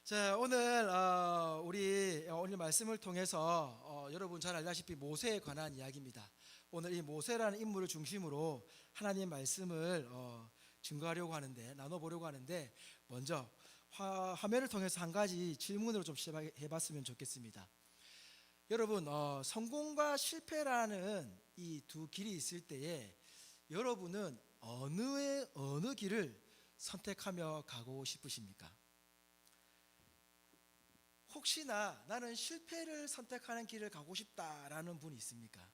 자, 우리 오늘 말씀을 통해서 여러분 잘 알다시피 모세에 관한 이야기입니다. 오늘 이 모세라는 인물을 중심으로 하나님 말씀을 증거하려고 하는데, 나눠보려고 하는데, 먼저 화면을 통해서 한 가지 질문으로 좀 시작해봤으면 좋겠습니다. 여러분, 성공과 실패라는 이 두 길이 있을 때에 여러분은 어느 길을 선택하며 가고 싶으십니까? 혹시나 나는 실패를 선택하는 길을 가고 싶다라는 분이 있습니까?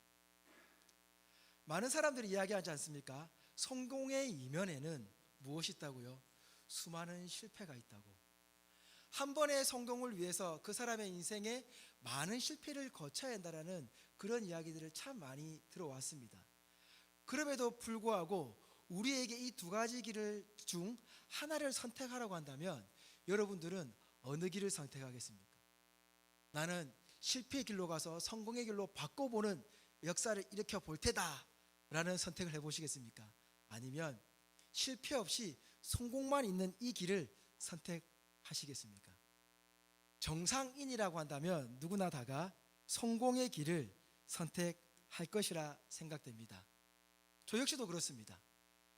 많은 사람들이 이야기하지 않습니까? 성공의 이면에는 무엇이 있다고요? 수많은 실패가 있다고. 한 번의 성공을 위해서 그 사람의 인생에 많은 실패를 거쳐야 한다라는 그런 이야기들을 참 많이 들어왔습니다. 그럼에도 불구하고 우리에게 이 두 가지 길을 중 하나를 선택하라고 한다면 여러분들은 어느 길을 선택하겠습니까? 나는 실패의 길로 가서 성공의 길로 바꿔보는 역사를 일으켜 볼 테다 라는 선택을 해보시겠습니까? 아니면 실패 없이 성공만 있는 이 길을 선택하시겠습니까? 정상인이라고 한다면 누구나 다가 성공의 길을 선택할 것이라 생각됩니다. 저 역시도 그렇습니다.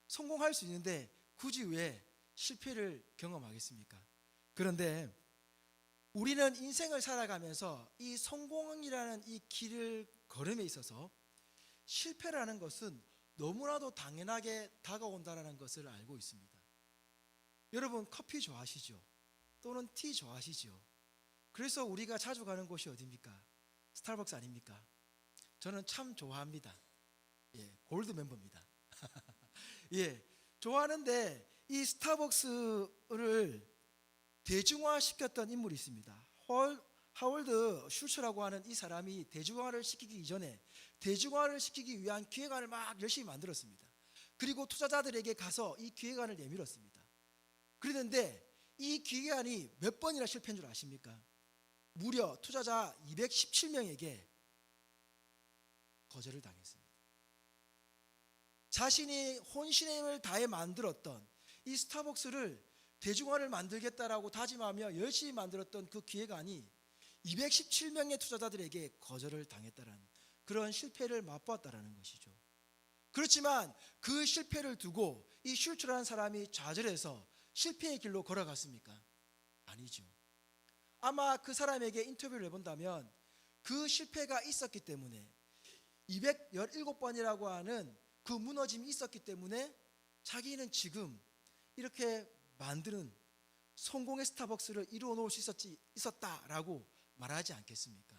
성공할 수 있는데 굳이 왜 실패를 경험하겠습니까? 그런데 우리는 인생을 살아가면서 이 성공이라는 이 길을 걸음에 있어서 실패라는 것은 너무나도 당연하게 다가온다는 것을 알고 있습니다. 여러분 커피 좋아하시죠? 또는 티 좋아하시죠? 그래서 우리가 자주 가는 곳이 어디입니까? 스타벅스 아닙니까? 저는 참 좋아합니다. 골드 멤버입니다. 좋아하는데 이 스타벅스를 대중화시켰던 인물이 있습니다. 하월드 슐츠라고 하는 이 사람이 대중화를 시키기 이전에 대중화를 시키기 위한 기획안을 막 열심히 만들었습니다. 그리고 투자자들에게 가서 이 기획안을 내밀었습니다. 그랬는데 이 기획안이 몇 번이나 실패한 줄 아십니까? 무려 투자자 217명에게 거절을 당했습니다. 자신이 혼신의 힘을 다해 만들었던 이 스타벅스를 대중화를 만들겠다라고 다짐하며 열심히 만들었던 그 기획안이 217명의 투자자들에게 거절을 당했다는 그런 실패를 맛보았다는 것이죠. 그렇지만 그 실패를 두고 이 슐츠라는 사람이 좌절해서 실패의 길로 걸어갔습니까? 아니죠. 아마 그 사람에게 인터뷰를 해본다면 그 실패가 있었기 때문에 217번이라고 하는 그 무너짐이 있었기 때문에 자기는 지금 이렇게 만드는 성공의 스타벅스를 이루어 놓을 수 있었다라고 말하지 않겠습니까?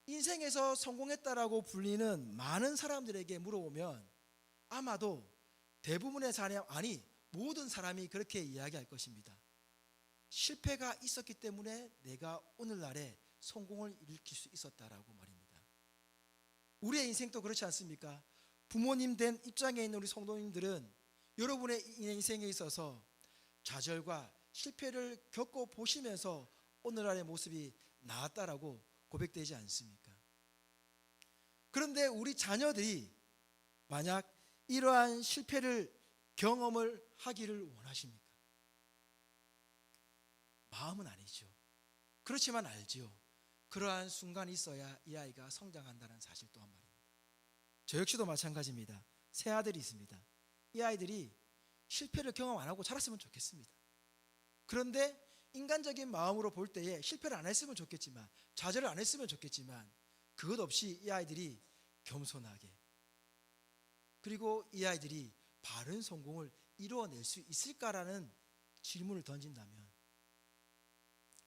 인생에서 성공했다라고 불리는 많은 사람들에게 물어보면 아마도 대부분의 사람, 아니 모든 사람이 그렇게 이야기할 것입니다. 실패가 있었기 때문에 내가 오늘날에 성공을 일으킬 수 있었다라고 말입니다. 우리의 인생도 그렇지 않습니까? 부모님 된 입장에 있는 우리 성도님들은 여러분의 인생에 있어서 좌절과 실패를 겪어보시면서 오늘날의 모습이 나았다라고 고백되지 않습니까? 그런데 우리 자녀들이 만약 이러한 실패를 경험을 하기를 원하십니까? 마음은 아니죠. 그렇지만 알죠. 그러한 순간이 있어야 이 아이가 성장한다는 사실 또한 말입니다. 저 역시도 마찬가지입니다. 세 아들이 있습니다. 이 아이들이 실패를 경험 안 하고 자랐으면 좋겠습니다. 그런데 인간적인 마음으로 볼 때에 실패를 안 했으면 좋겠지만, 좌절을 안 했으면 좋겠지만, 그것 없이 이 아이들이 겸손하게, 그리고 이 아이들이 바른 성공을 이루어낼 수 있을까라는 질문을 던진다면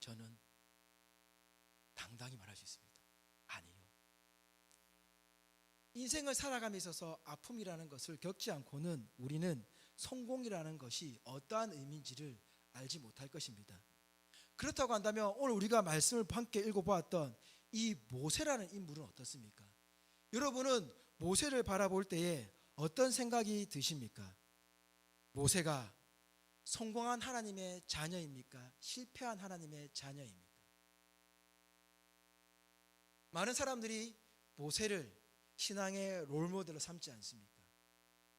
저는 당당히 말할 수 있습니다. 아니요. 인생을 살아감에 있어서 아픔이라는 것을 겪지 않고는 우리는 성공이라는 것이 어떠한 의미인지를 알지 못할 것입니다. 그렇다고 한다면 오늘 우리가 말씀을 함께 읽어보았던 이 모세라는 인물은 어떻습니까? 여러분은 모세를 바라볼 때에 어떤 생각이 드십니까? 모세가 성공한 하나님의 자녀입니까? 실패한 하나님의 자녀입니까? 많은 사람들이 모세를 신앙의 롤모델로 삼지 않습니까?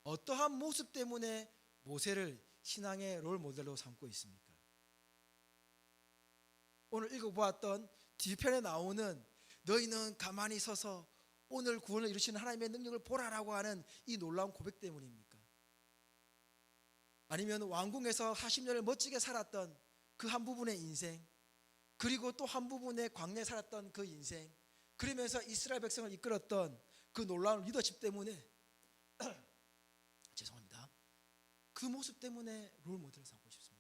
어떠한 모습 때문에 모세를 신앙의 롤모델로 삼고 있습니까? 오늘 읽어보았던 뒤편에 나오는 너희는 가만히 서서 오늘 구원을 이루시는 하나님의 능력을 보라라고 하는 이 놀라운 고백 때문입니까? 아니면 왕궁에서 40년을 멋지게 살았던 그 한 부분의 인생, 그리고 또 한 부분의 광야에 살았던 그 인생, 그러면서 이스라엘 백성을 이끌었던 그 놀라운 리더십 때문에 죄송합니다. 그 모습 때문에 롤 모델을 삼고 싶습니까?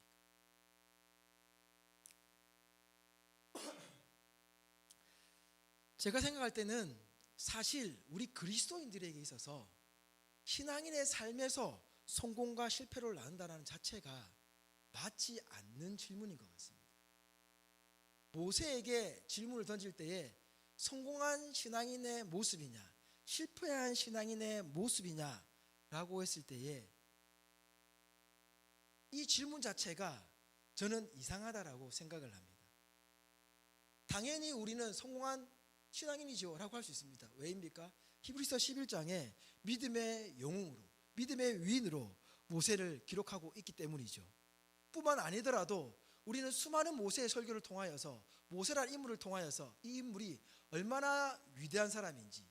제가 생각할 때는 사실 우리 그리스도인들에게 있어서 신앙인의 삶에서 성공과 실패를 나눈다는 자체가 맞지 않는 질문인 것 같습니다. 모세에게 질문을 던질 때에 성공한 신앙인의 모습이냐, 실패한 신앙인의 모습이냐라고 했을 때에 이 질문 자체가 저는 이상하다라고 생각을 합니다. 당연히 우리는 성공한 신앙인이죠 라고 할 수 있습니다. 왜입니까? 히브리서 11장에 믿음의 영웅으로, 믿음의 위인으로 모세를 기록하고 있기 때문이죠. 뿐만 아니더라도 우리는 수많은 모세의 설교를 통하여서, 모세라는 인물을 통하여서 이 인물이 얼마나 위대한 사람인지,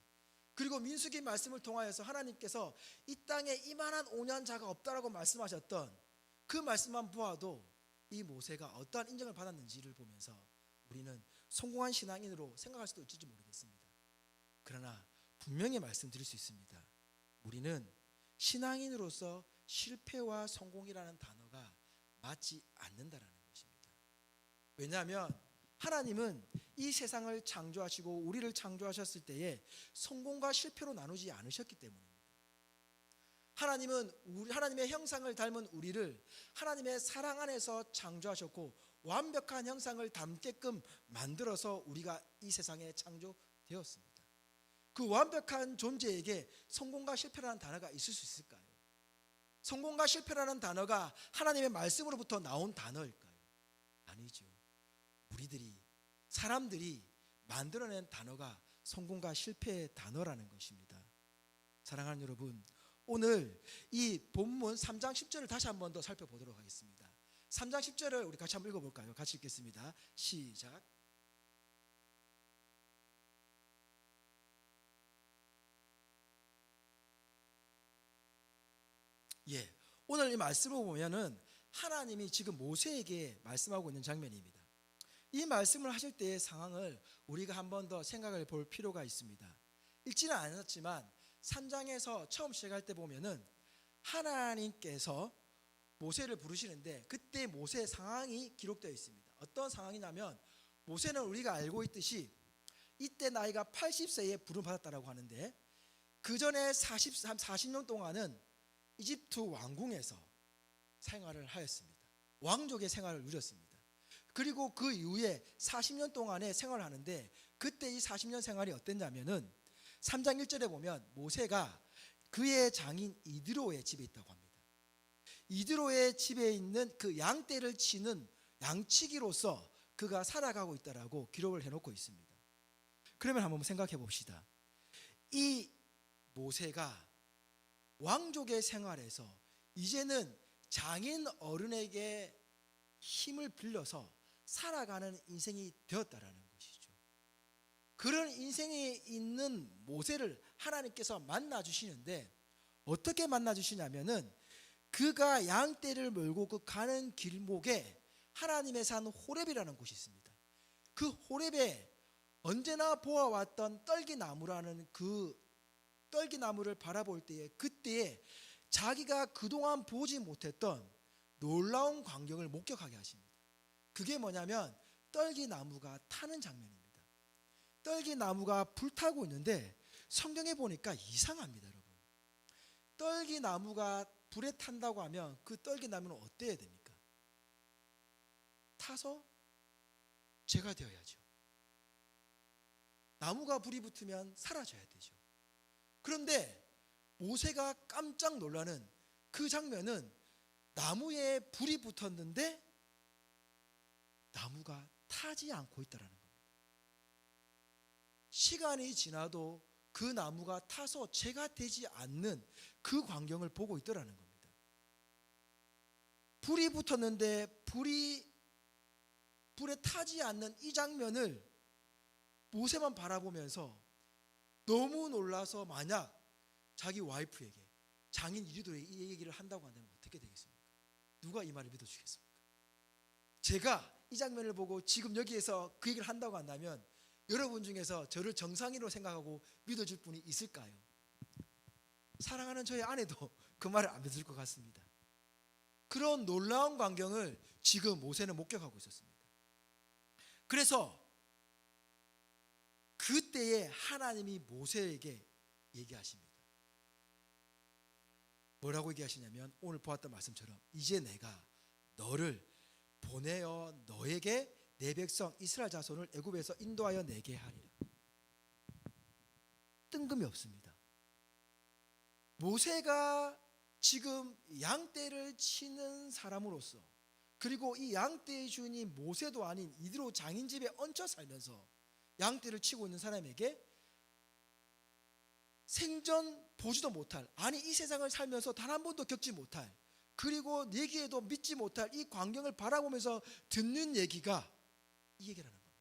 그리고 민수기 말씀을 통하여서 하나님께서 이 땅에 이만한 온연자가 없다라고 말씀하셨던 그 말씀만 보아도 이 모세가 어떠한 인정을 받았는지를 보면서 우리는 성공한 신앙인으로 생각할 수도 있을지 모르겠습니다. 그러나 분명히 말씀드릴 수 있습니다. 우리는 신앙인으로서 실패와 성공이라는 단어가 맞지 않는다라는 것입니다. 왜냐하면 하나님은 이 세상을 창조하시고 우리를 창조하셨을 때에 성공과 실패로 나누지 않으셨기 때문입니다. 하나님은 하나님의 형상을 닮은 우리를 하나님의 사랑 안에서 창조하셨고 완벽한 형상을 담게끔 만들어서 우리가 이 세상에 창조되었습니다. 그 완벽한 존재에게 성공과 실패라는 단어가 있을 수 있을까요? 성공과 실패라는 단어가 하나님의 말씀으로부터 나온 단어일까요? 아니죠. 우리들이, 사람들이 만들어낸 단어가 성공과 실패의 단어라는 것입니다. 사랑하는 여러분, 오늘 이 본문 3장 10절을 다시 한 번 더 살펴보도록 하겠습니다. 3장 10절을 우리 같이 한번 읽어볼까요? 같이 읽겠습니다. 시작. 오늘 이 말씀을 보면은 하나님이 지금 모세에게 말씀하고 있는 장면입니다. 이 말씀을 하실 때의 상황을 우리가 한 번 더 생각을 볼 필요가 있습니다. 읽지는 않았지만 3장에서 처음 시작할 때 보면은 하나님께서 모세를 부르시는데 그때 모세의 상황이 기록되어 있습니다. 어떤 상황이냐면 모세는 우리가 알고 있듯이 이때 나이가 80세에 부름받았다고 하는데 그 전에 40년 동안은 이집트 왕궁에서 생활을 하였습니다. 왕족의 생활을 누렸습니다. 그리고 그 이후에 40년 동안의 생활을 하는데 그때 이 40년 생활이 어땠냐면은 3장 1절에 보면 모세가 그의 장인 이드로의 집에 있다고 합니다. 이드로의 집에 있는 그 양떼를 치는 양치기로서 그가 살아가고 있다라고 기록을 해놓고 있습니다. 그러면 한번 생각해 봅시다. 이 모세가 왕족의 생활에서 이제는 장인 어른에게 힘을 빌려서 살아가는 인생이 되었다라는 것이죠. 그런 인생이 있는 모세를 하나님께서 만나주시는데 어떻게 만나주시냐면은 그가 양떼를 몰고 그 가는 길목에 하나님의 산 호렙이라는 곳이 있습니다. 그 호렙에 언제나 보아왔던 떨기나무라는 그 떨기나무를 바라볼 때에 그때에 자기가 그동안 보지 못했던 놀라운 광경을 목격하게 하십니다. 그게 뭐냐면 떨기나무가 타는 장면입니다. 떨기나무가 불타고 있는데 성경에 보니까 이상합니다, 여러분. 떨기나무가 불에 탄다고 하면 그 떨기나무는 어때야 됩니까? 타서 재가 되어야죠. 나무가 불이 붙으면 사라져야 되죠. 그런데 모세가 깜짝 놀라는 그 장면은 나무에 불이 붙었는데 나무가 타지 않고 있다는 겁니다. 시간이 지나도 그 나무가 타서 재가 되지 않는 그 광경을 보고 있더라는 겁니다. 불이 붙었는데 불에 물에 타지 않는 이 장면을 모세만 바라보면서 너무 놀라서 만약 자기 와이프에게, 장인 이리도에게 이 얘기를 한다고 한다면 어떻게 되겠습니까? 누가 이 말을 믿어주겠습니까? 제가 이 장면을 보고 지금 여기에서 그 얘기를 한다고 한다면 여러분 중에서 저를 정상인으로 생각하고 믿어줄 분이 있을까요? 사랑하는 저의 아내도 그 말을 안 믿을 것 같습니다. 그런 놀라운 광경을 지금 모세는 목격하고 있었습니다. 그래서 그때에 하나님이 모세에게 얘기하십니다. 뭐라고 얘기하시냐면 오늘 보았던 말씀처럼 이제 내가 너를 보내어 너에게 내 백성 이스라엘 자손을 애굽에서 인도하여 내게 하리라. 뜬금이 없습니다. 모세가 지금 양떼를 치는 사람으로서, 그리고 이 양떼의 주인이 모세도 아닌 이드로 장인 집에 얹혀 살면서 양떼를 치고 있는 사람에게 생전 보지도 못할, 아니 이 세상을 살면서 단 한 번도 겪지 못할, 그리고 얘기에도 믿지 못할 이 광경을 바라보면서 듣는 얘기가 이 얘기라는 겁니다.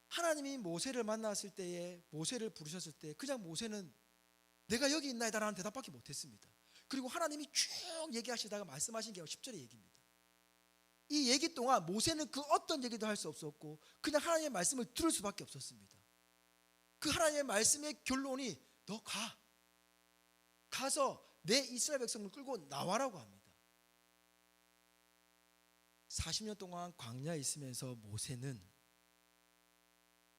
하나님이 모세를 만났을 때에, 모세를 부르셨을 때 그냥 모세는 내가 여기 있나이다라는 대답밖에 못했습니다. 그리고 하나님이 쭉 얘기하시다가 말씀하신 게 10절의 얘기입니다. 이 얘기 동안 모세는 그 어떤 얘기도 할 수 없었고 그냥 하나님의 말씀을 들을 수밖에 없었습니다. 그 하나님의 말씀의 결론이 너 가서 내 이스라엘 백성을 끌고 나와라고 합니다. 40년 동안 광야에 있으면서 모세는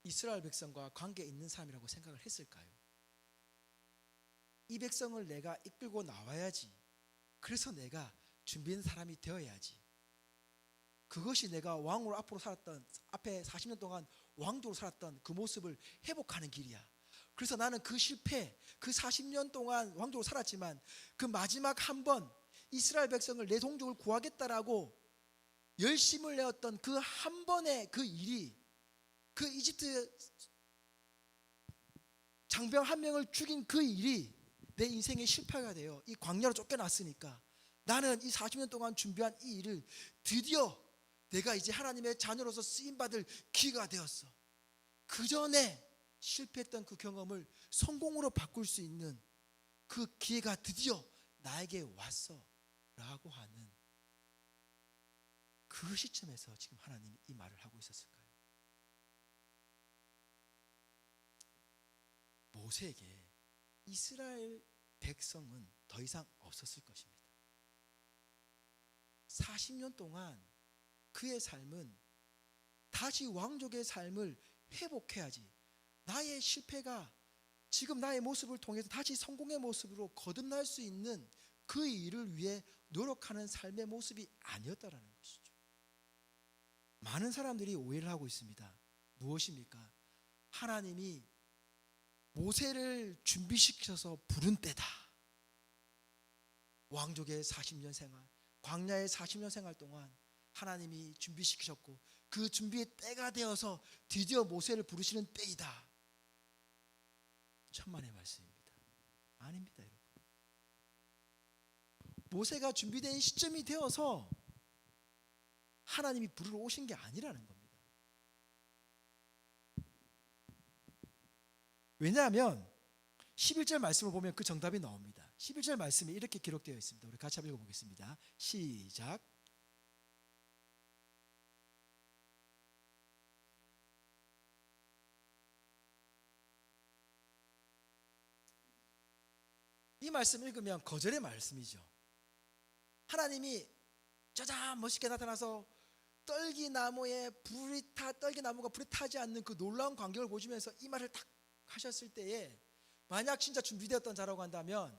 이스라엘 백성과 관계 있는 사람이라고 생각을 했을까요? 이 백성을 내가 이끌고 나와야지, 그래서 내가 준비된 사람이 되어야지, 그것이 내가 왕으로 앞에 40년 동안 왕족으로 살았던 그 모습을 회복하는 길이야. 그래서 나는 그 실패, 그 40년 동안 왕족으로 살았지만 그 마지막 한 번 이스라엘 백성을 내 동족을 구하겠다라고 열심을 내었던 그 한 번의 그 일이, 그 이집트 장병 한 명을 죽인 그 일이 내 인생의 실패가 돼요. 이 광야로 쫓겨났으니까 나는 이 40년 동안 준비한 이 일을 드디어 내가 이제 하나님의 자녀로서 쓰임받을 기회가 되었어. 그 전에 실패했던 그 경험을 성공으로 바꿀 수 있는 그 기회가 드디어 나에게 왔어 라고 하는 그 시점에서 지금 하나님이 이 말을 하고 있었을까요? 모세에게 이스라엘 백성은 더 이상 없었을 것입니다. 40년 동안 그의 삶은 다시 왕족의 삶을 회복해야지, 나의 실패가 지금 나의 모습을 통해서 다시 성공의 모습으로 거듭날 수 있는 그 일을 위해 노력하는 삶의 모습이 아니었다라는 것이죠. 많은 사람들이 오해를 하고 있습니다. 무엇입니까? 하나님이 모세를 준비시켜서 부른 때다. 왕족의 40년 생활, 광야의 40년 생활 동안 하나님이 준비시키셨고 그 준비의 때가 되어서 드디어 모세를 부르시는 때이다. 천만의 말씀입니다. 아닙니다, 여러분. 모세가 준비된 시점이 되어서 하나님이 부르러 오신 게 아니라는 겁니다. 왜냐하면 11절 말씀을 보면 그 정답이 나옵니다. 11절 말씀이 이렇게 기록되어 있습니다. 우리 같이 한번 읽어보겠습니다. 시작. 이 말씀 읽으면 거절의 말씀이죠. 하나님이 짜잔 멋있게 나타나서 떨기나무가 불이 타지 않는 그 놀라운 광경을 보시면서 이 말을 딱 하셨을 때에 만약 진짜 준비되었던 자라고 한다면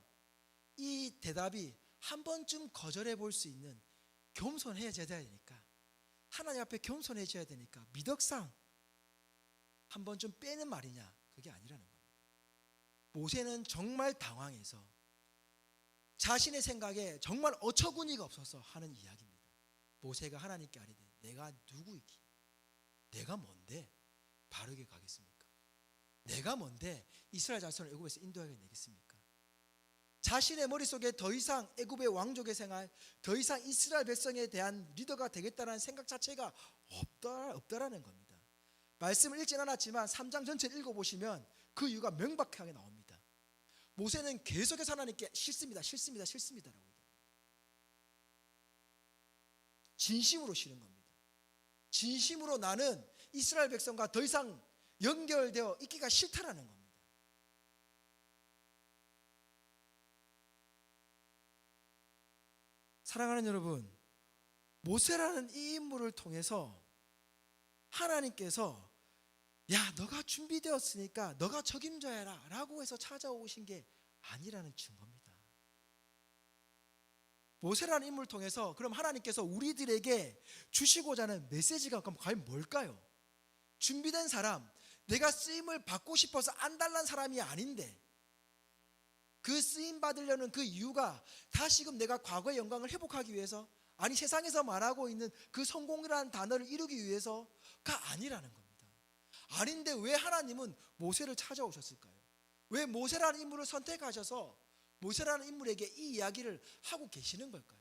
이 대답이 한 번쯤 거절해 볼 수 있는, 겸손해져야 되니까, 하나님 앞에 겸손해져야 되니까 미덕상 한 번쯤 빼는 말이냐, 그게 아니라는 겁니다. 모세는 정말 당황해서 자신의 생각에 정말 어처구니가 없어서 하는 이야기입니다. 모세가 하나님께 아뢰되 내가 누구이기, 내가 뭔데 바르게 가겠습니까? 내가 뭔데 이스라엘 자손을 애굽에서 인도하게 내겠습니까? 자신의 머릿속에 더 이상 애굽의 왕족의 생활, 더 이상 이스라엘 백성에 대한 리더가 되겠다는 생각 자체가 없다라는 겁니다. 말씀을 읽진 않았지만 3장 전체를 읽어보시면 그 이유가 명백하게 나옵니다. 모세는 계속해서 하나님께 싫습니다 라고 얘기합니다. 진심으로 싫은 겁니다. 진심으로 나는 이스라엘 백성과 더 이상 연결되어 있기가 싫다라는 겁니다. 사랑하는 여러분, 모세라는 이 인물을 통해서 하나님께서 야, 너가 준비되었으니까 너가 책임져야 해라 라고 해서 찾아오신 게 아니라는 증거입니다. 모세라는 인물을 통해서 그럼 하나님께서 우리들에게 주시고자 하는 메시지가 그럼 과연 뭘까요? 준비된 사람, 내가 쓰임을 받고 싶어서 안달난 사람이 아닌데 그 쓰임 받으려는 그 이유가 다시금 내가 과거의 영광을 회복하기 위해서, 아니 세상에서 말하고 있는 그 성공이라는 단어를 이루기 위해서가 아니라는 겁니다. 아닌데 왜 하나님은 모세를 찾아오셨을까요? 왜 모세라는 인물을 선택하셔서 모세라는 인물에게 이 이야기를 하고 계시는 걸까요?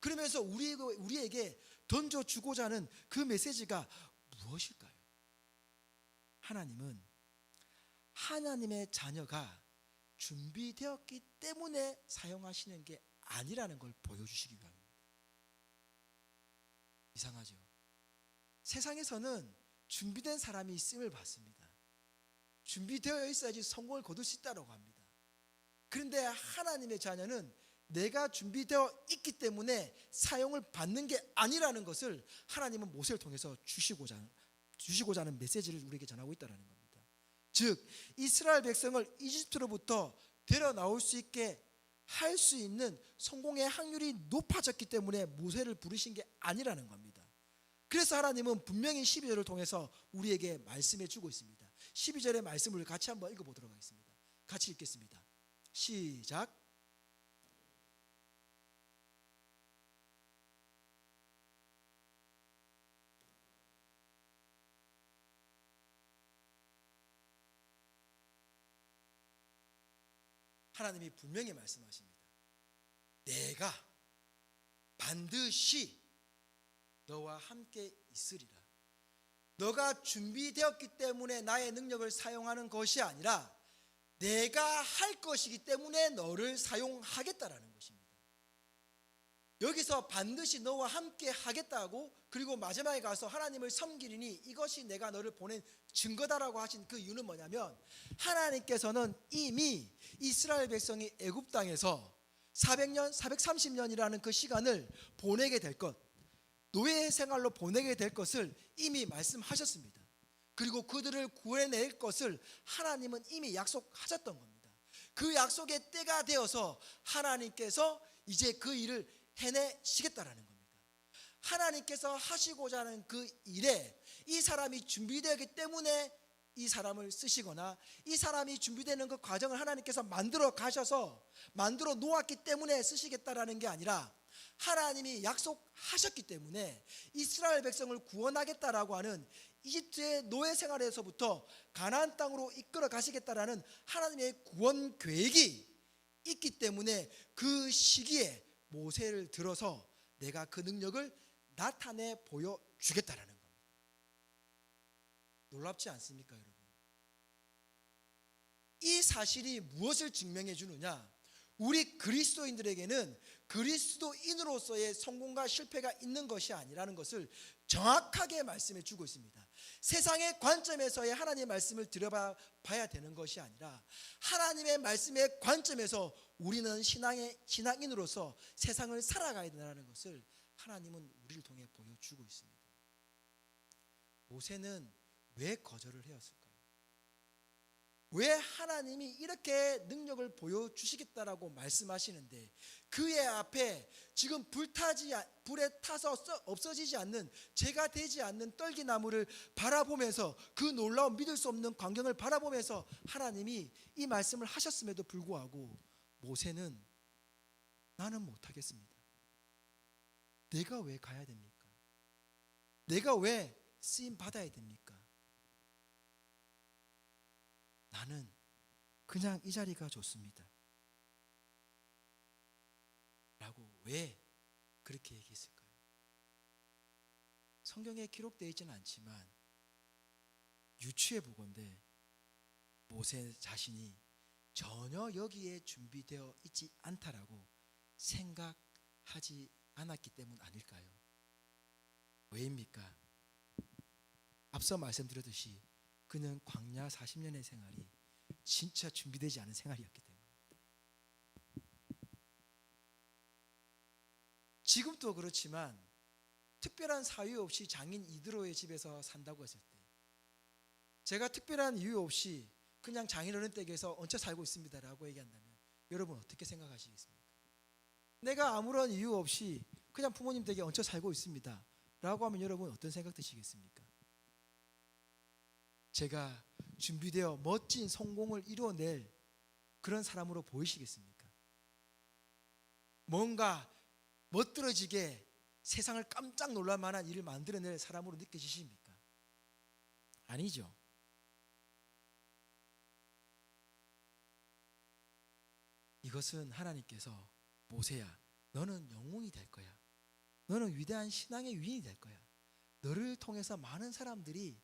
그러면서 우리에게 던져주고자 하는 그 메시지가 무엇일까요? 하나님은 하나님의 자녀가 준비되었기 때문에 사용하시는 게 아니라는 걸 보여주시기 위함입니다. 이상하죠? 세상에서는 준비된 사람이 쓰임을 받습니다. 준비되어 있어야지 성공을 거둘 수 있다고 합니다. 그런데 하나님의 자녀는 내가 준비되어 있기 때문에 사용을 받는 게 아니라는 것을 하나님은 모세를 통해서 주시고자 하는 메시지를 우리에게 전하고 있다는 겁니다. 즉 이스라엘 백성을 이집트로부터 데려 나올 수 있게 할 수 있는 성공의 확률이 높아졌기 때문에 모세를 부르신 게 아니라는 겁니다. 그래서 하나님은 분명히 12절을 통해서 우리에게 말씀해 주고 있습니다. 12절의 말씀을 같이 한번 읽어보도록 하겠습니다. 같이 읽겠습니다. 시작. 하나님이 분명히 말씀하십니다. 내가 반드시 너와 함께 있으리라. 너가 준비되었기 때문에 나의 능력을 사용하는 것이 아니라 내가 할 것이기 때문에 너를 사용하겠다라는 것입니다. 여기서 반드시 너와 함께 하겠다고, 그리고 마지막에 가서 하나님을 섬기리니 이것이 내가 너를 보낸 증거다라고 하신 그 이유는 뭐냐면, 하나님께서는 이미 이스라엘 백성이 애굽 땅에서 400년, 430년이라는 그 시간을 보내게 될 것, 노예 생활로 보내게 될 것을 이미 말씀하셨습니다. 그리고 그들을 구해낼 것을 하나님은 이미 약속하셨던 겁니다. 그 약속의 때가 되어서 하나님께서 이제 그 일을 해내시겠다라는 겁니다. 하나님께서 하시고자 하는 그 일에 이 사람이 준비되기 때문에 이 사람을 쓰시거나, 이 사람이 준비되는 그 과정을 하나님께서 만들어 가셔서 만들어 놓았기 때문에 쓰시겠다라는 게 아니라, 하나님이 약속하셨기 때문에 이스라엘 백성을 구원하겠다라고 하는 이집트의 노예 생활에서부터 가나안 땅으로 이끌어 가시겠다라는 하나님의 구원 계획이 있기 때문에 그 시기에 모세를 들어서 내가 그 능력을 나타내 보여주겠다라는 겁니다. 놀랍지 않습니까, 여러분? 이 사실이 무엇을 증명해 주느냐? 우리 그리스도인들에게는 그리스도인으로서의 성공과 실패가 있는 것이 아니라는 것을 정확하게 말씀해 주고 있습니다. 세상의 관점에서의 하나님의 말씀을 들여봐야 되는 것이 아니라 하나님의 말씀의 관점에서 우리는 신앙인으로서 세상을 살아가야 된다는 것을 하나님은 우리를 통해 보여주고 있습니다. 모세는 왜 거절을 해왔을까요? 왜 하나님이 이렇게 능력을 보여주시겠다라고 말씀하시는데 그의 앞에 지금 불에 타서 없어지지 않는, 재가 되지 않는 떨기나무를 바라보면서, 그 놀라운 믿을 수 없는 광경을 바라보면서 하나님이 이 말씀을 하셨음에도 불구하고 모세는 나는 못하겠습니다. 내가 왜 가야 됩니까? 내가 왜 쓰임 받아야 됩니까? 나는 그냥 이 자리가 좋습니다. 왜 그렇게 얘기했을까요? 성경에 기록되어 있지는 않지만 유추해 보건대 모세 자신이 전혀 여기에 준비되어 있지 않다라고 생각하지 않았기 때문 아닐까요? 왜입니까? 앞서 말씀드렸듯이 그는 광야 40년의 생활이 진짜 준비되지 않은 생활이었기 때문입니다. 지금도 그렇지만 특별한 사유 없이 장인 이드로의 집에서 산다고 했을 때, 제가 특별한 이유 없이 그냥 장인 어른 댁에서 얹혀 살고 있습니다라고 얘기한다면 여러분 어떻게 생각하시겠습니까? 내가 아무런 이유 없이 그냥 부모님 댁에 얹혀 살고 있습니다 라고 하면 여러분 어떤 생각 드시겠습니까? 제가 준비되어 멋진 성공을 이루어낼 그런 사람으로 보이시겠습니까? 뭔가 멋들어지게 세상을 깜짝 놀랄 만한 일을 만들어낼 사람으로 느껴지십니까? 아니죠. 이것은 하나님께서 모세야, 너는 영웅이 될 거야. 너는 위대한 신앙의 위인이 될 거야. 너를 통해서 많은 사람들이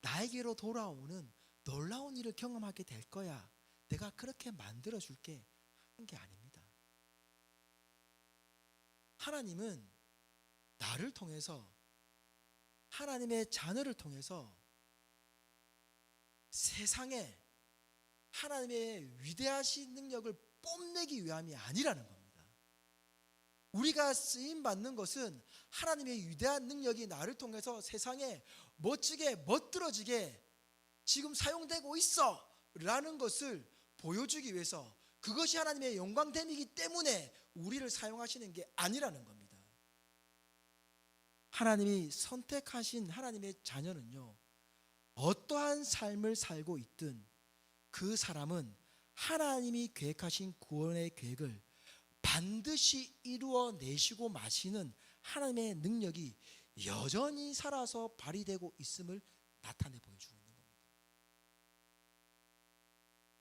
나에게로 돌아오는 놀라운 일을 경험하게 될 거야. 내가 그렇게 만들어 줄게 하는 게 아닙니다. 하나님은 나를 통해서, 하나님의 자녀를 통해서 세상에 하나님의 위대하신 능력을 뽐내기 위함이 아니라는 겁니다. 우리가 쓰임 받는 것은 하나님의 위대한 능력이 나를 통해서 세상에 멋지게 멋들어지게 지금 사용되고 있어 라는 것을 보여주기 위해서, 그것이 하나님의 영광됨이기 때문에 우리를 사용하시는 게 아니라는 겁니다. 하나님이 선택하신 하나님의 자녀는요, 어떠한 삶을 살고 있든 그 사람은 하나님이 계획하신 구원의 계획을 반드시 이루어내시고 마시는 하나님의 능력이 여전히 살아서 발휘되고 있음을 나타내 보여주고 있는 겁니다.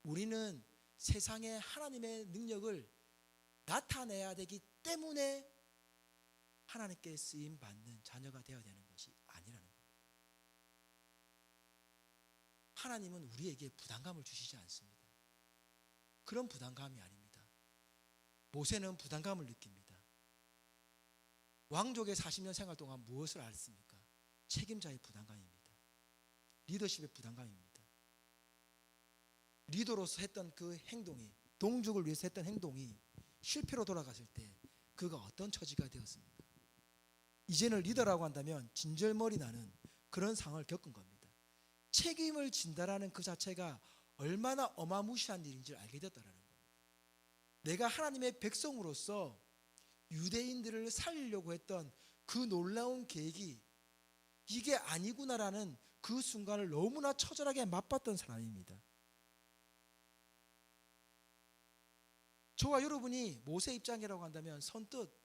우리는 세상에 하나님의 능력을 나타내야 되기 때문에 하나님께 쓰임받는 자녀가 되어야 되는 것이 아니라는 겁니다. 하나님은 우리에게 부담감을 주시지 않습니다. 그런 부담감이 아닙니다. 모세는 부담감을 느낍니다. 왕족의 40년 생활 동안 무엇을 알았습니까? 책임자의 부담감입니다. 리더십의 부담감입니다. 리더로서 했던 그 행동이, 동족을 위해서 했던 행동이 실패로 돌아갔을 때 그가 어떤 처지가 되었습니까? 이제는 리더라고 한다면 진절머리 나는 그런 상황을 겪은 겁니다. 책임을 진다라는 그 자체가 얼마나 어마무시한 일인지를 알게 됐다라는 겁니다. 내가 하나님의 백성으로서 유대인들을 살리려고 했던 그 놀라운 계획이 이게 아니구나라는 그 순간을 너무나 처절하게 맛봤던 사람입니다. 저와 여러분이 모세 입장이라고 한다면 선뜻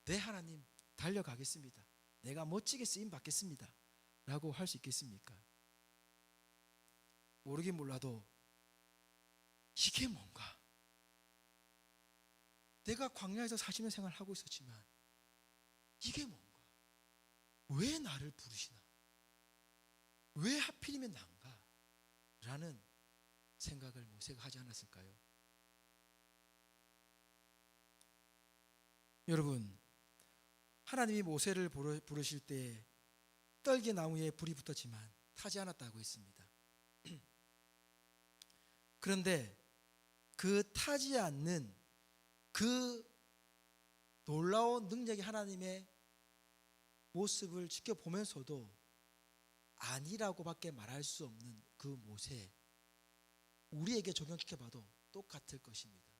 네 하나님 달려가겠습니다. 내가 멋지게 쓰임 받겠습니다 라고 할 수 있겠습니까? 모르긴 몰라도 이게 뭔가, 내가 광야에서 40년 생활하고 있었지만 이게 뭔가, 왜 나를 부르시나, 왜 하필이면 난가 라는 생각을 모세가 하지 않았을까요? 여러분, 하나님이 모세를 부르실 때 떨기 나무에 불이 붙었지만 타지 않았다고 했습니다. 그런데 그 타지 않는 그 놀라운 능력의 하나님의 모습을 지켜보면서도 아니라고밖에 말할 수 없는 그 모세, 우리에게 적용시켜봐도 똑같을 것입니다.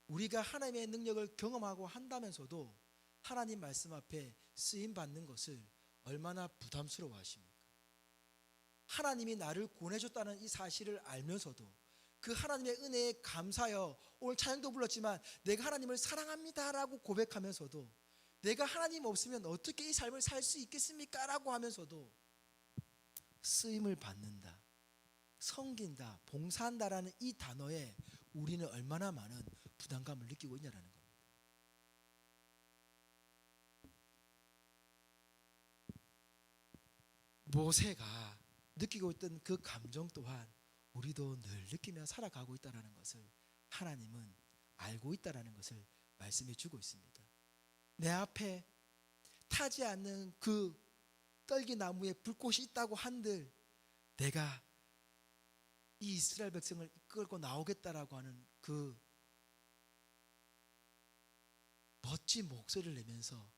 우리가 하나님의 능력을 경험하고 한다면서도 하나님 말씀 앞에 쓰임받는 것을 얼마나 부담스러워 하십니까? 하나님이 나를 구원해줬다는 이 사실을 알면서도 그 하나님의 은혜에 감사하여 오늘 찬양도 불렀지만 내가 하나님을 사랑합니다 라고 고백하면서도 내가 하나님 없으면 어떻게 이 삶을 살 수 있겠습니까? 라고 하면서도 쓰임을 받는다, 섬긴다, 봉사한다라는 이 단어에 우리는 얼마나 많은 부담감을 느끼고 있냐라는 겁니다. 모세가 느끼고 있던 그 감정 또한 우리도 늘 느끼며 살아가고 있다는 것을 하나님은 알고 있다는 것을 말씀해 주고 있습니다. 내 앞에 타지 않는 그 떨기나무에 불꽃이 있다고 한들 내가 이 이스라엘 백성을 이끌고 나오겠다라고 하는 그 멋진 목소리를 내면서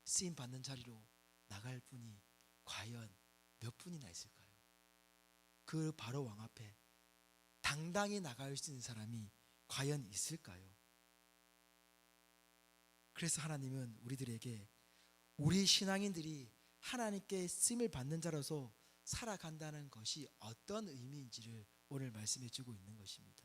쓰임 받는 자리로 나갈 분이 과연 몇 분이나 있을까요? 그 바로 왕 앞에 당당히 나갈 수 있는 사람이 과연 있을까요? 그래서 하나님은 우리들에게 우리 신앙인들이 하나님께 쓰임을 받는 자로서 살아간다는 것이 어떤 의미인지를 오늘 말씀해 주고 있는 것입니다.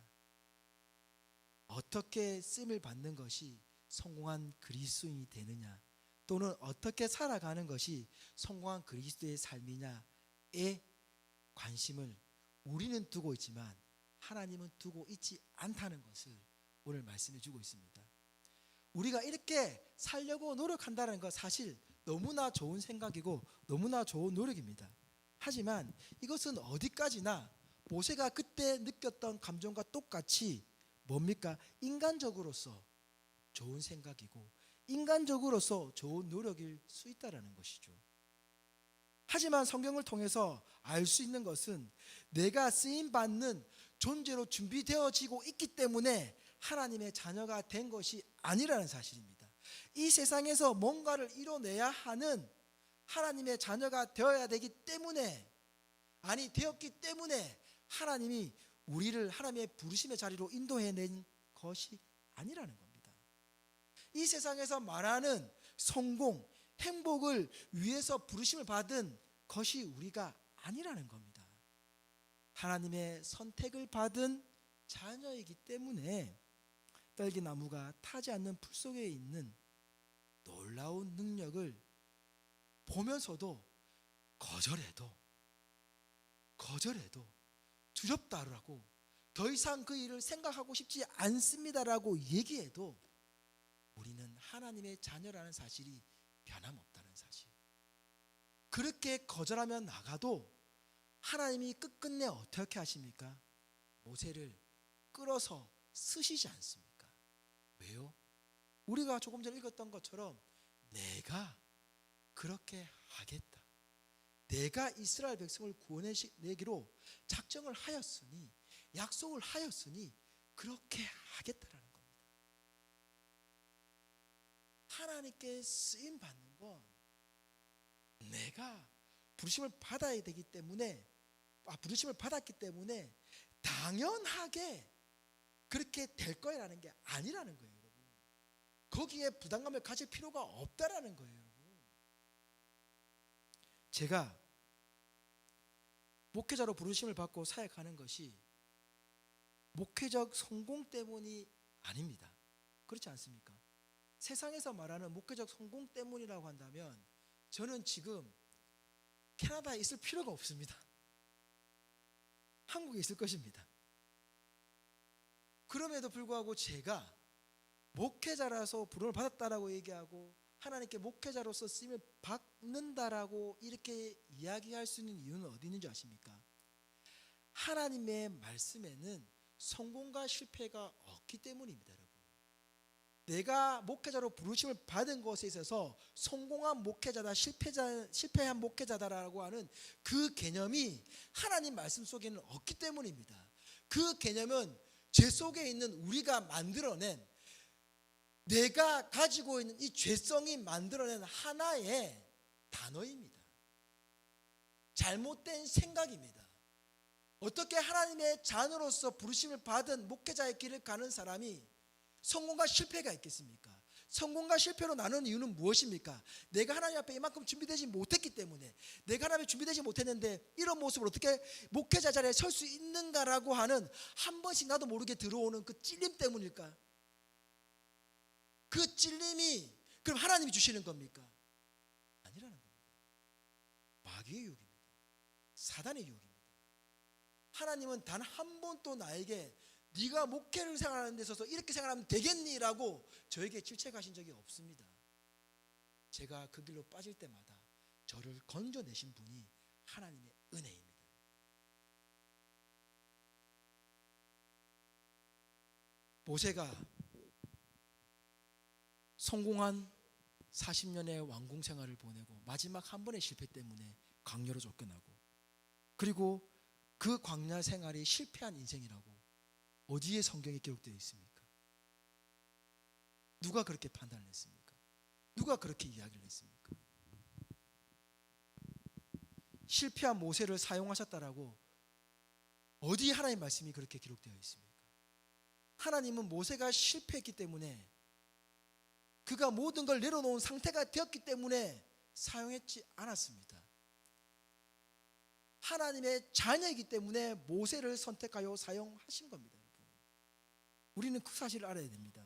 어떻게 쓰임을 받는 것이 성공한 그리스도인이 되느냐, 또는 어떻게 살아가는 것이 성공한 그리스도의 삶이냐에 관심을 우리는 두고 있지만 하나님은 두고 있지 않다는 것을 오늘 말씀해 주고 있습니다. 우리가 이렇게 살려고 노력한다는 것 사실 너무나 좋은 생각이고 너무나 좋은 노력입니다. 하지만 이것은 어디까지나 모세가 그때 느꼈던 감정과 똑같이 뭡니까? 인간적으로서 좋은 생각이고 인간적으로서 좋은 노력일 수 있다는 것이죠. 하지만 성경을 통해서 알 수 있는 것은 내가 쓰임받는 존재로 준비되어지고 있기 때문에 하나님의 자녀가 된 것이 아니라는 사실입니다. 이 세상에서 뭔가를 이뤄내야 하는 하나님의 자녀가 되어야 되기 때문에, 아니 되었기 때문에 하나님이 우리를 하나님의 부르심의 자리로 인도해낸 것이 아니라는 겁니다. 이 세상에서 말하는 성공, 행복을 위해서 부르심을 받은 것이 우리가 아니라는 겁니다. 하나님의 선택을 받은 자녀이기 때문에 떨기나무가 타지 않는 풀 속에 있는 놀라운 능력을 보면서도 거절해도 두렵다라고 더 이상 그 일을 생각하고 싶지 않습니다라고 얘기해도 우리는 하나님의 자녀라는 사실이 변함없다는 사실. 그렇게 거절하며 나가도 하나님이 끝끝내 어떻게 하십니까? 모세를 끌어서 쓰시지 않습니까? 왜요? 우리가 조금 전에 읽었던 것처럼 내가 그렇게 하겠다, 내가 이스라엘 백성을 구원해내기로 작정을 하였으니, 약속을 하였으니 그렇게 하겠다라는 겁니다. 하나님께 쓰임 받는 건 내가 부르심을 받아야 되기 때문에, 부르심을 받았기 때문에 당연하게 그렇게 될 거라는 게 아니라는 거예요, 여러분. 거기에 부담감을 가질 필요가 없다라는 거예요, 여러분. 제가 목회자로 부르심을 받고 사역하는 것이 목회적 성공 때문이 아닙니다. 그렇지 않습니까? 세상에서 말하는 목회적 성공 때문이라고 한다면 저는 지금 캐나다에 있을 필요가 없습니다. 한국에 있을 것입니다. 그럼에도 불구하고 제가 목회자라서 부름을 받았다라고 얘기하고 하나님께 목회자로서 쓰임을 받는다라고 이렇게 이야기할 수 있는 이유는 어디 있는 줄 아십니까? 하나님의 말씀에는 성공과 실패가 없기 때문입니다, 여러분. 내가 목회자로 부르심을 받은 것에 있어서 성공한 목회자다, 실패한 목회자다라고 하는 그 개념이 하나님 말씀 속에는 없기 때문입니다. 그 개념은 죄 속에 있는 우리가 만들어낸, 내가 가지고 있는 이 죄성이 만들어낸 하나의 단어입니다. 잘못된 생각입니다. 어떻게 하나님의 자녀로서 부르심을 받은 목회자의 길을 가는 사람이 성공과 실패가 있겠습니까? 성공과 실패로 나누는 이유는 무엇입니까? 내가 하나님 앞에 이만큼 준비되지 못했기 때문에, 내가 하나님 앞에 준비되지 못했는데 이런 모습으로 어떻게 목회자 자리에 설 수 있는가라고 하는 한 번씩 나도 모르게 들어오는 그 찔림 때문일까? 그 찔림이 그럼 하나님이 주시는 겁니까? 아니라는 겁니다. 마귀의 유혹입니다. 사단의 유혹입니다. 하나님은 단 한 번도 나에게 네가 목회를 생활하는 데 있어서 이렇게 생활하면 되겠니라고 저에게 질책하신 적이 없습니다. 제가 그 길로 빠질 때마다 저를 건져내신 분이 하나님의 은혜입니다. 모세가 성공한 40년의 왕궁 생활을 보내고 마지막 한 번의 실패 때문에 광야로 쫓겨나고, 그리고 그 광야 생활이 실패한 인생이라고 어디에 성경에 기록되어 있습니까? 누가 그렇게 판단을 했습니까? 누가 그렇게 이야기를 했습니까? 실패한 모세를 사용하셨다라고 어디 하나님 말씀이 그렇게 기록되어 있습니까? 하나님은 모세가 실패했기 때문에, 그가 모든 걸 내려놓은 상태가 되었기 때문에 사용했지 않았습니다. 하나님의 자녀이기 때문에 모세를 선택하여 사용하신 겁니다. 여러분, 우리는 그 사실을 알아야 됩니다.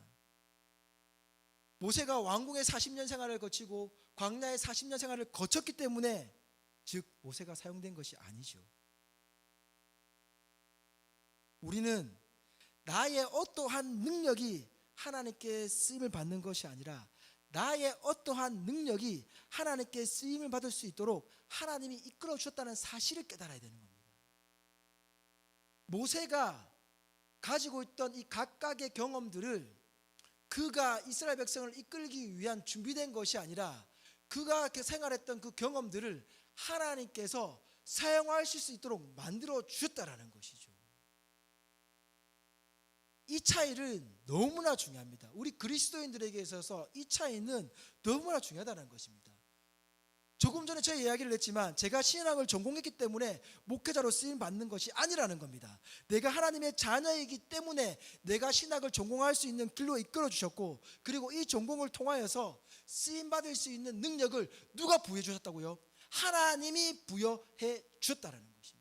모세가 왕궁의 40년 생활을 거치고 광야의 40년 생활을 거쳤기 때문에, 즉 모세가 사용된 것이 아니죠. 우리는 나의 어떠한 능력이 하나님께 쓰임을 받는 것이 아니라, 나의 어떠한 능력이 하나님께 쓰임을 받을 수 있도록 하나님이 이끌어 주셨다는 사실을 깨달아야 되는 겁니다. 모세가 가지고 있던 이 각각의 경험들을 그가 이스라엘 백성을 이끌기 위한 준비된 것이 아니라, 그가 생활했던 그 경험들을 하나님께서 사용하실 수 있도록 만들어 주셨다라는 것이죠. 이 차이는 너무나 중요합니다. 우리 그리스도인들에게 있어서 이 차이는 너무나 중요하다는 것입니다. 조금 전에 제가 이야기를 했지만, 제가 신학을 전공했기 때문에 목회자로 쓰임 받는 것이 아니라는 겁니다. 내가 하나님의 자녀이기 때문에 내가 신학을 전공할 수 있는 길로 이끌어 주셨고, 그리고 이 전공을 통하여서 쓰임 받을 수 있는 능력을 누가 부여해 주셨다고요? 하나님이 부여해 주셨다라는 것입니다.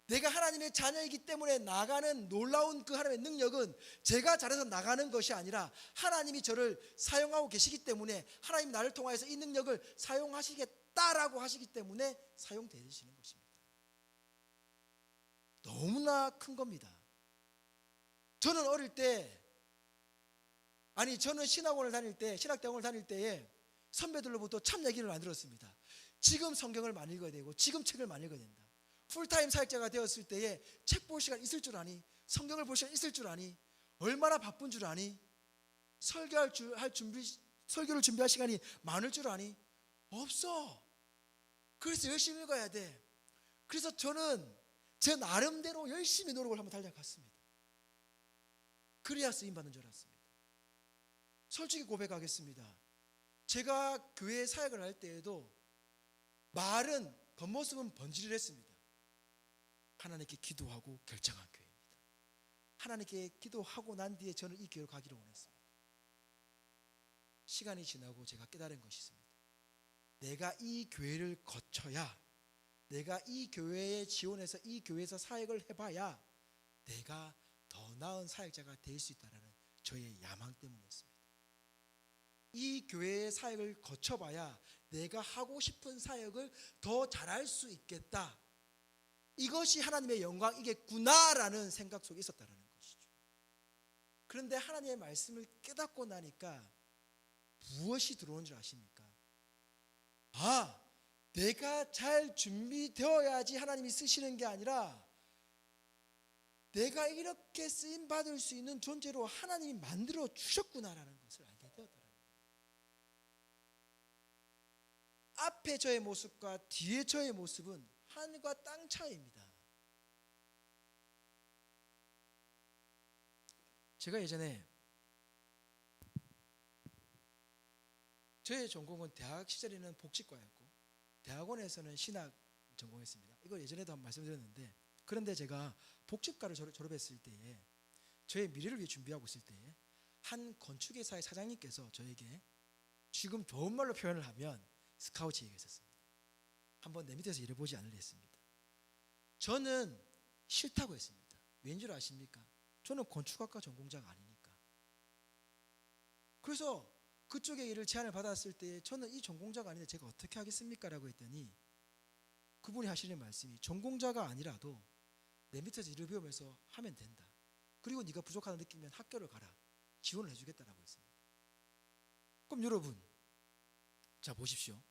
내가 하나님의 자녀이기 때문에 나가는 놀라운 그 하나님의 능력은 제가 잘해서 나가는 것이 아니라, 하나님이 저를 사용하고 계시기 때문에, 하나님 나를 통하여서 이 능력을 사용하시겠다라고 하시기 때문에 사용되시는 것입니다. 너무나 큰 겁니다. 저는 어릴 때, 저는 신학원을 다닐 때, 신학대학원을 다닐 때에 선배들로부터 참 얘기를 많이 들었습니다. 지금 성경을 많이 읽어야 되고, 지금 책을 많이 읽어야 된다. 풀타임 사역자가 되었을 때에 책 볼 시간 있을 줄 아니? 성경을 볼 시간 있을 줄 아니? 얼마나 바쁜 줄 아니? 설교를 준비할 시간이 많을 줄 아니? 없어. 그래서 열심히 읽어야 돼. 그래서 저는 제 나름대로 열심히 노력을 한번 달려갔습니다. 그래야 쓰임받는 줄 알았습니다. 솔직히 고백하겠습니다. 제가 교회 사역을 할 때에도 말은, 겉모습은 번지를 했습니다. 하나님께 기도하고 결정한 교회입니다. 하나님께 기도하고 난 뒤에 저는 이 교회로 가기를 원했습니다. 시간이 지나고 제가 깨달은 것이 있습니다. 내가 이 교회를 거쳐야, 내가 이 교회에 지원해서 이 교회에서 사역을 해봐야 내가 더 나은 사역자가 될 수 있다는 저의 야망 때문이었습니다. 이 교회의 사역을 거쳐봐야 내가 하고 싶은 사역을 더 잘할 수 있겠다, 이것이 하나님의 영광이겠구나라는 생각 속에 있었다는 것이죠. 그런데 하나님의 말씀을 깨닫고 나니까 무엇이 들어오는 줄 아십니까? 내가 잘 준비되어야지 하나님이 쓰시는 게 아니라, 내가 이렇게 쓰임받을 수 있는 존재로 하나님이 만들어 주셨구나라는 것을 알게 되었다는 거예요. 앞에 저의 모습과 뒤에 저의 모습은 하늘과 땅 차이입니다. 제가 예전에, 저의 전공은 대학 시절에는 복지과였고 대학원에서는 신학 전공했습니다. 이걸 예전에도 한번 말씀드렸는데, 그런데 제가 복지과를 졸업했을 때에, 저의 미래를 위해 준비하고 있을 때에 한 건축회사의 사장님께서 저에게, 지금 좋은 말로 표현을 하면 스카우트 얘기했었습니다. 한번 내 밑에서 일해보지 않을래 했습니다. 저는 싫다고 했습니다. 왠 줄 아십니까? 저는 건축학과 전공자가 아니니까. 그래서 그쪽에 일을 제안을 받았을 때, 저는 이 전공자가 아닌데 제가 어떻게 하겠습니까? 라고 했더니 그분이 하시는 말씀이, 전공자가 아니라도 내 밑에서 일을 배우면서 하면 된다. 그리고 네가 부족하다 느끼면 학교를 가라. 지원을 해주겠다라고 했습니다. 그럼 여러분, 자 보십시오.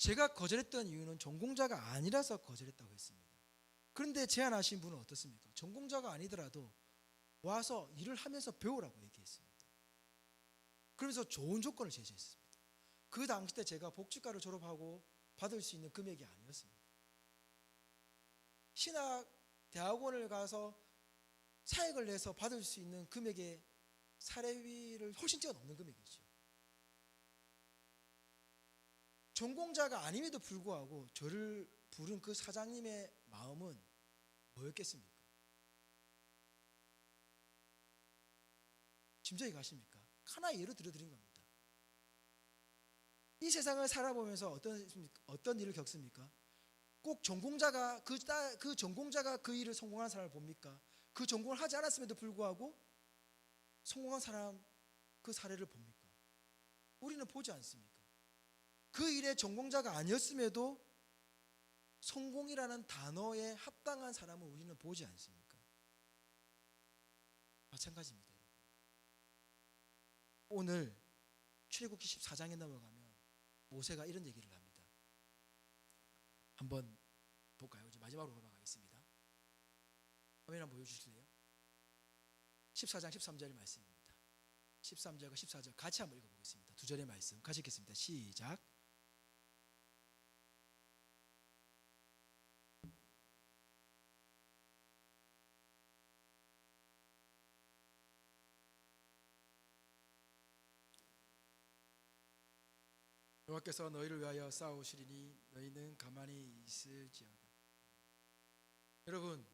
제가 거절했던 이유는 전공자가 아니라서 거절했다고 했습니다. 그런데 제안하신 분은 어떻습니까? 전공자가 아니더라도 와서 일을 하면서 배우라고 얘기했습니다. 그러면서 좋은 조건을 제시했습니다. 그 당시 때 제가 복지과를 졸업하고 받을 수 있는 금액이 아니었습니다. 신학 대학원을 가서 사역을 내서 받을 수 있는 금액의 사례비를 훨씬 뛰어넘는 금액이죠. 전공자가 아님에도 불구하고 저를 부른 그 사장님의 마음은 뭐였겠습니까? 짐작이 가십니까? 하나의 예로 들어드린 겁니다. 이 세상을 살아보면서 어떤 일을 겪습니까? 꼭 전공자가 그 전공자가 그 일을 성공한 사람을 봅니까? 그 전공을 하지 않았음에도 불구하고 성공한 사람 그 사례를 봅니까? 우리는 보지 않습니까? 그 일의 전공자가 아니었음에도 성공이라는 단어에 합당한 사람을 우리는 보지 않습니까? 마찬가지입니다, 여러분. 오늘 출애굽기 14장에 넘어가면 모세가 이런 얘기를 합니다. 한번 볼까요? 이제 마지막으로 넘어가겠습니다. 화면 한번 보여주실래요? 14장 13절 말씀입니다. 13절과 14절 같이 한번 읽어보겠습니다. 두 절의 말씀 같이 읽겠습니다. 시작. 여호와께서 너희를 위하여 싸우시리니 너희는 가만히 있을지어다. 여러분,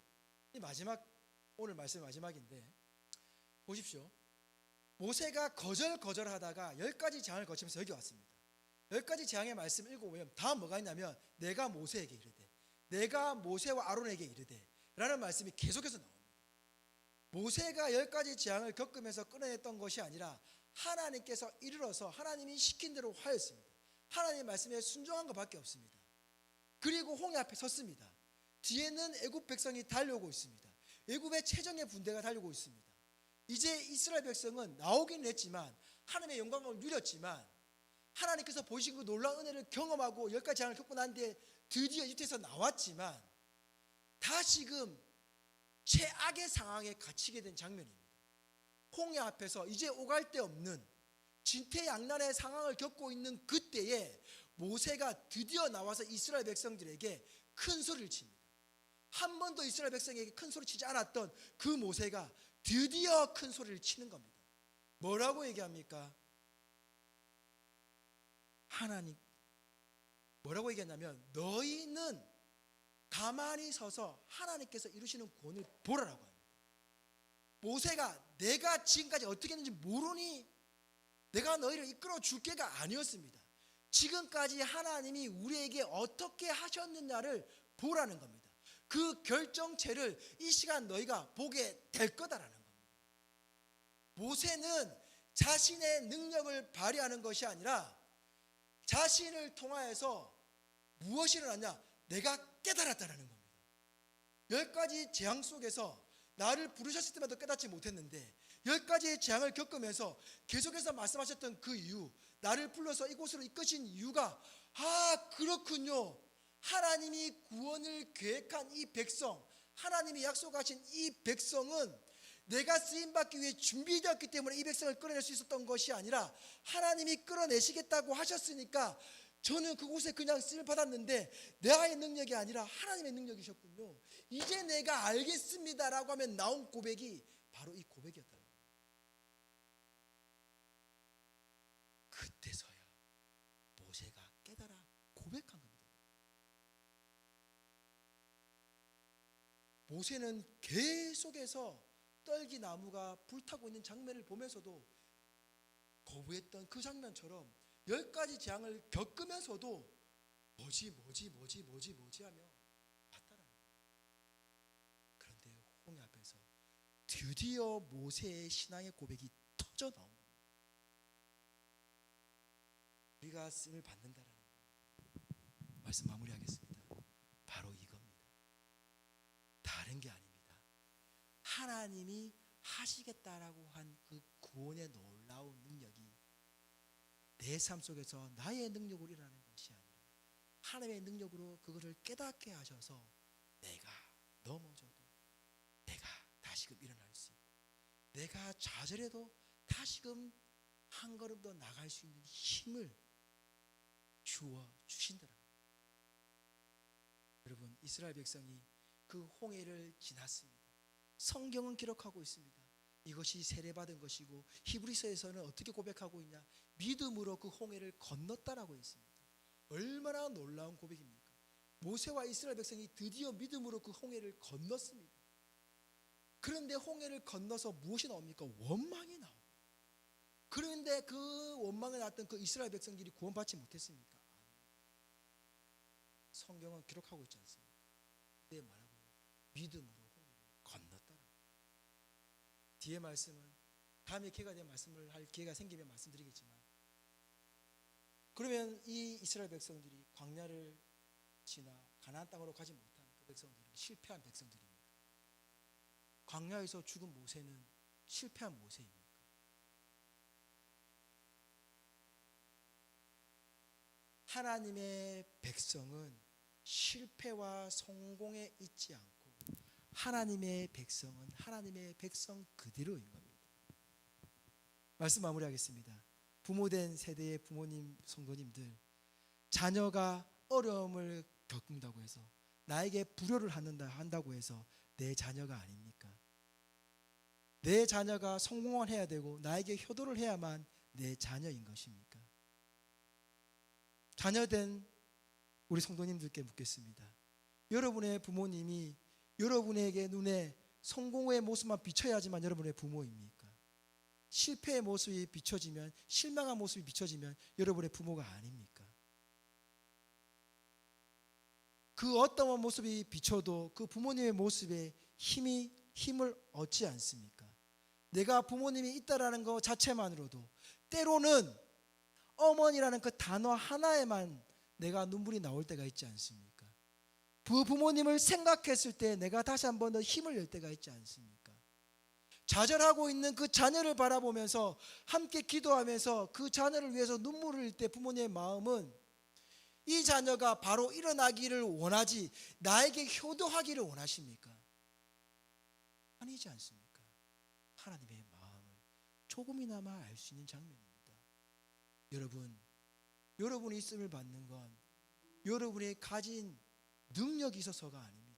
이 오늘 말씀 마지막인데 보십시오. 모세가 거절하다가 10가지 재앙을 거치면서 여기 왔습니다. 10가지 재앙의 말씀 읽어보면 다 뭐가 있냐면 내가 모세에게 이르되, 내가 모세와 아론에게 이르되 라는 말씀이 계속해서 나옵니다. 모세가 10가지 재앙을 겪으면서 끊어냈던 것이 아니라 하나님께서 이르러서 하나님이 시킨 대로 하였습니다. 하나님의 말씀에 순종한 것밖에 없습니다. 그리고 홍해 앞에 섰습니다. 뒤에는 애굽 백성이 달려오고 있습니다. 애굽의 최정예 군대가 달려오고 있습니다. 이제 이스라엘 백성은 나오긴 했지만 하나님의 영광을 누렸지만 하나님께서 보이신 그 놀라운 은혜를 경험하고 10가지 재앙을 겪고 난 뒤에 드디어 이집트에서 나왔지만 다시금 최악의 상황에 갇히게 된 장면입니다. 홍해 앞에서 이제 오갈 데 없는 진퇴양난의 상황을 겪고 있는 그때에 모세가 드디어 나와서 이스라엘 백성들에게 큰 소리를 칩니다. 한 번도 이스라엘 백성에게 큰 소리 치지 않았던 그 모세가 드디어 큰 소리를 치는 겁니다. 뭐라고 얘기합니까? 하나님 뭐라고 얘기했냐면 너희는 가만히 서서 하나님께서 이루시는 구원을 보라라고 합니다. 모세가 내가 지금까지 어떻게 했는지 모르니 내가 너희를 이끌어 줄 게가 아니었습니다. 지금까지 하나님이 우리에게 어떻게 하셨느냐를 보라는 겁니다. 그 결정체를 이 시간 너희가 보게 될 거다라는 겁니다. 모세는 자신의 능력을 발휘하는 것이 아니라 자신을 통하여서 무엇이 일어났냐? 내가 깨달았다라는 겁니다. 10가지 재앙 속에서 나를 부르셨을 때마다 깨닫지 못했는데 10가지의 재앙을 겪으면서 계속해서 말씀하셨던 그 이유, 나를 불러서 이곳으로 이끄신 이유가 그렇군요. 하나님이 구원을 계획한 이 백성, 하나님이 약속하신 이 백성은 내가 쓰임받기 위해 준비되었기 때문에 이 백성을 끌어낼 수 있었던 것이 아니라 하나님이 끌어내시겠다고 하셨으니까 저는 그곳에 그냥 쓰임을 받았는데 나의 능력이 아니라 하나님의 능력이셨군요. 이제 내가 알겠습니다라고 하면 나온 고백이 바로 이 고백이었다는 거예요. 그때서야 모세가 깨달아 고백한 겁니다. 모세는 계속해서 떨기나무가 불타고 있는 장면을 보면서도 거부했던 그 장면처럼 10가지 재앙을 겪으면서도 뭐지 하며 봤다라는 거예요. 그런데 홍해 앞에서 드디어 모세의 신앙의 고백이 터져 나온 겁니다. 우리가 쓰임을 받는다라는 거. 말씀 마무리하겠습니다. 바로 이겁니다. 다른 게 아닙니다. 하나님이 하시겠다라고 한 그 구원의 놀라운 능력이 내 삶 속에서 나의 능력으로 일어나는 것이 아니라 하나님의 능력으로 그것을 깨닫게 하셔서 내가 넘어져도 내가 다시금 일어날 수 있고, 내가 좌절해도 다시금 한 걸음 더 나갈 수 있는 힘을 주어 주신다는 거예요. 여러분, 이스라엘 백성이 그 홍해를 지났습니다. 성경은 기록하고 있습니다. 이것이 세례받은 것이고, 히브리서에서는 어떻게 고백하고 있냐? 믿음으로 그 홍해를 건넜다라고 했습니다. 얼마나 놀라운 고백입니까? 모세와 이스라엘 백성이 드디어 믿음으로 그 홍해를 건넜습니다. 그런데 홍해를 건너서 무엇이 나옵니까? 원망이 나오고. 그런데 그 원망에 나왔던 그 이스라엘 백성들이 구원받지 못했습니까? 아닙니다. 성경은 기록하고 있지 않습니까? 네, 말하고요. 믿음으로 홍해를 건넜다라고. 뒤에 말씀은 다음에 기회가 되면 말씀을 할 기회가 생기면 말씀드리겠지만, 그러면 이 이스라엘 백성들이 광야를 지나 가나안 땅으로 가지 못한 그 백성들은 실패한 백성들입니까? 광야에서 죽은 모세는 실패한 모세입니까? 하나님의 백성은 실패와 성공에 있지 않고 하나님의 백성은 하나님의 백성 그대로인 겁니다. 말씀 마무리하겠습니다. 부모된 세대의 부모님, 성도님들, 자녀가 어려움을 겪는다고 해서, 나에게 불효를 한다고 해서 내 자녀가 아닙니까? 내 자녀가 성공을 해야 되고 나에게 효도를 해야만 내 자녀인 것입니까? 자녀된 우리 성도님들께 묻겠습니다. 여러분의 부모님이 여러분에게 눈에 성공의 모습만 비춰야지만 여러분의 부모입니까? 실패의 모습이 비춰지면, 실망한 모습이 비춰지면 여러분의 부모가 아닙니까? 그 어떠한 모습이 비춰도 그 부모님의 모습에 힘을 얻지 않습니까? 내가 부모님이 있다라는 것 자체만으로도 때로는 어머니라는 그 단어 하나에만 내가 눈물이 나올 때가 있지 않습니까? 그 부모님을 생각했을 때 내가 다시 한 번 더 힘을 낼 때가 있지 않습니까? 좌절하고 있는 그 자녀를 바라보면서 함께 기도하면서 그 자녀를 위해서 눈물을 흘릴 때 부모님의 마음은 이 자녀가 바로 일어나기를 원하지 나에게 효도하기를 원하십니까? 아니지 않습니까? 하나님의 마음을 조금이나마 알 수 있는 장면입니다. 여러분이 있음을 받는 건 여러분이 가진 능력이 있어서가 아닙니다.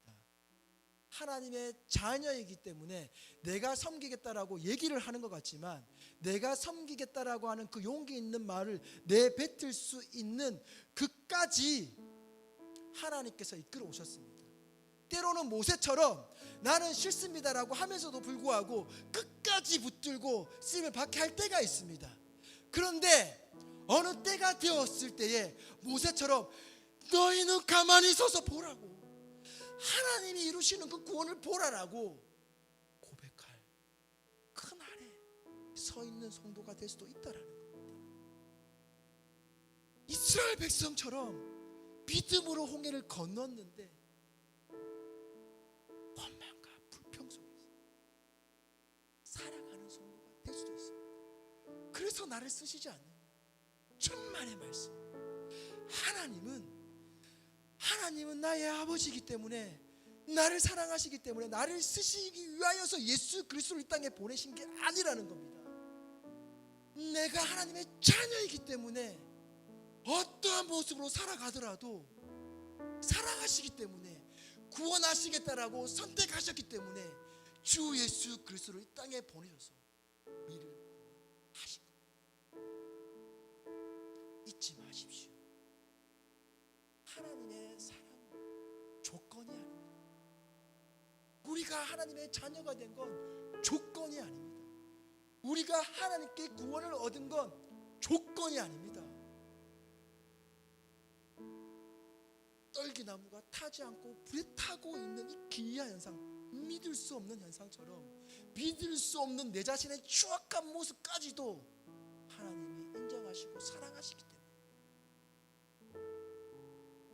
하나님의 자녀이기 때문에 내가 섬기겠다라고 얘기를 하는 것 같지만, 내가 섬기겠다라고 하는 그 용기 있는 말을 내뱉을 수 있는 그까지 하나님께서 이끌어 오셨습니다. 때로는 모세처럼 나는 싫습니다라고 하면서도 불구하고 끝까지 붙들고 쓰임을 받게 할 때가 있습니다. 그런데 어느 때가 되었을 때에 모세처럼 너희는 가만히 서서 보라고, 하나님이 이루시는 그 구원을 보라라고 고백할 그날에 서 있는 성도가 될 수도 있다라는 겁니다. 이스라엘 백성처럼 믿음으로 홍해를 건넜는데 원망과 불평 속에서 살아가는 성도가 될 수도 있습니다. 그래서 나를 쓰시지 않는 천만의 말씀. 하나님은 나의 아버지이기 때문에, 나를 사랑하시기 때문에 나를 쓰시기 위하여서 예수 그리스도를 이 땅에 보내신 게 아니라는 겁니다. 내가 하나님의 자녀이기 때문에 어떠한 모습으로 살아가더라도 사랑하시기 때문에, 구원하시겠다라고 선택하셨기 때문에 주 예수 그리스도를 이 땅에 보내셔서 우리를 구원하신 겁니다. 잊지 마십시오. 하나님의 사랑은 조건이 아닙니다. 우리가 하나님의 자녀가 된 건 조건이 아닙니다. 우리가 하나님께 구원을 얻은 건 조건이 아닙니다. 떨기나무가 타지 않고 불에 타고 있는 이 기이한 현상, 믿을 수 없는 현상처럼 믿을 수 없는 내 자신의 추악한 모습까지도 하나님이 인정하시고 사랑하시기 때문에,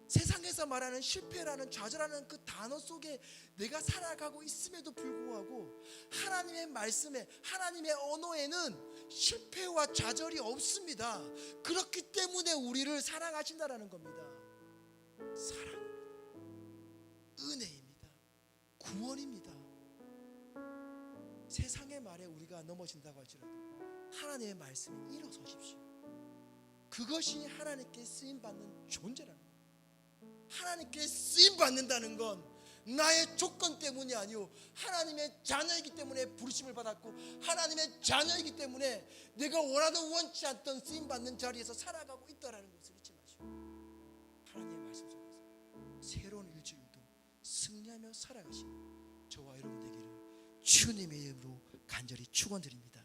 세상에서 말하는 실패라는 좌절하는 그 단어 속에 내가 살아가고 있음에도 불구하고 하나님의 말씀에, 하나님의 언어에는 실패와 좌절이 없습니다. 그렇기 때문에 우리를 사랑하신다라는 겁니다. 사랑입니다. 은혜입니다. 구원입니다. 세상의 말에 우리가 넘어진다고 할지라도 하나님의 말씀에 일어서십시오. 그것이 하나님께 쓰임받는 존재라는 거예요. 하나님께 쓰임받는다는 건 나의 조건 때문이 아니오, 하나님의 자녀이기 때문에 부르심을 받았고, 하나님의 자녀이기 때문에 내가 원하든 원치 않던 쓰임받는 자리에서 살아가고 있다는 것을 잊지 마시고, 하나님의 말씀 속에서 새로운 일주일도 승리하며 살아가시는 저와 여러분 되기를 주님의 이름으로 간절히 축원드립니다.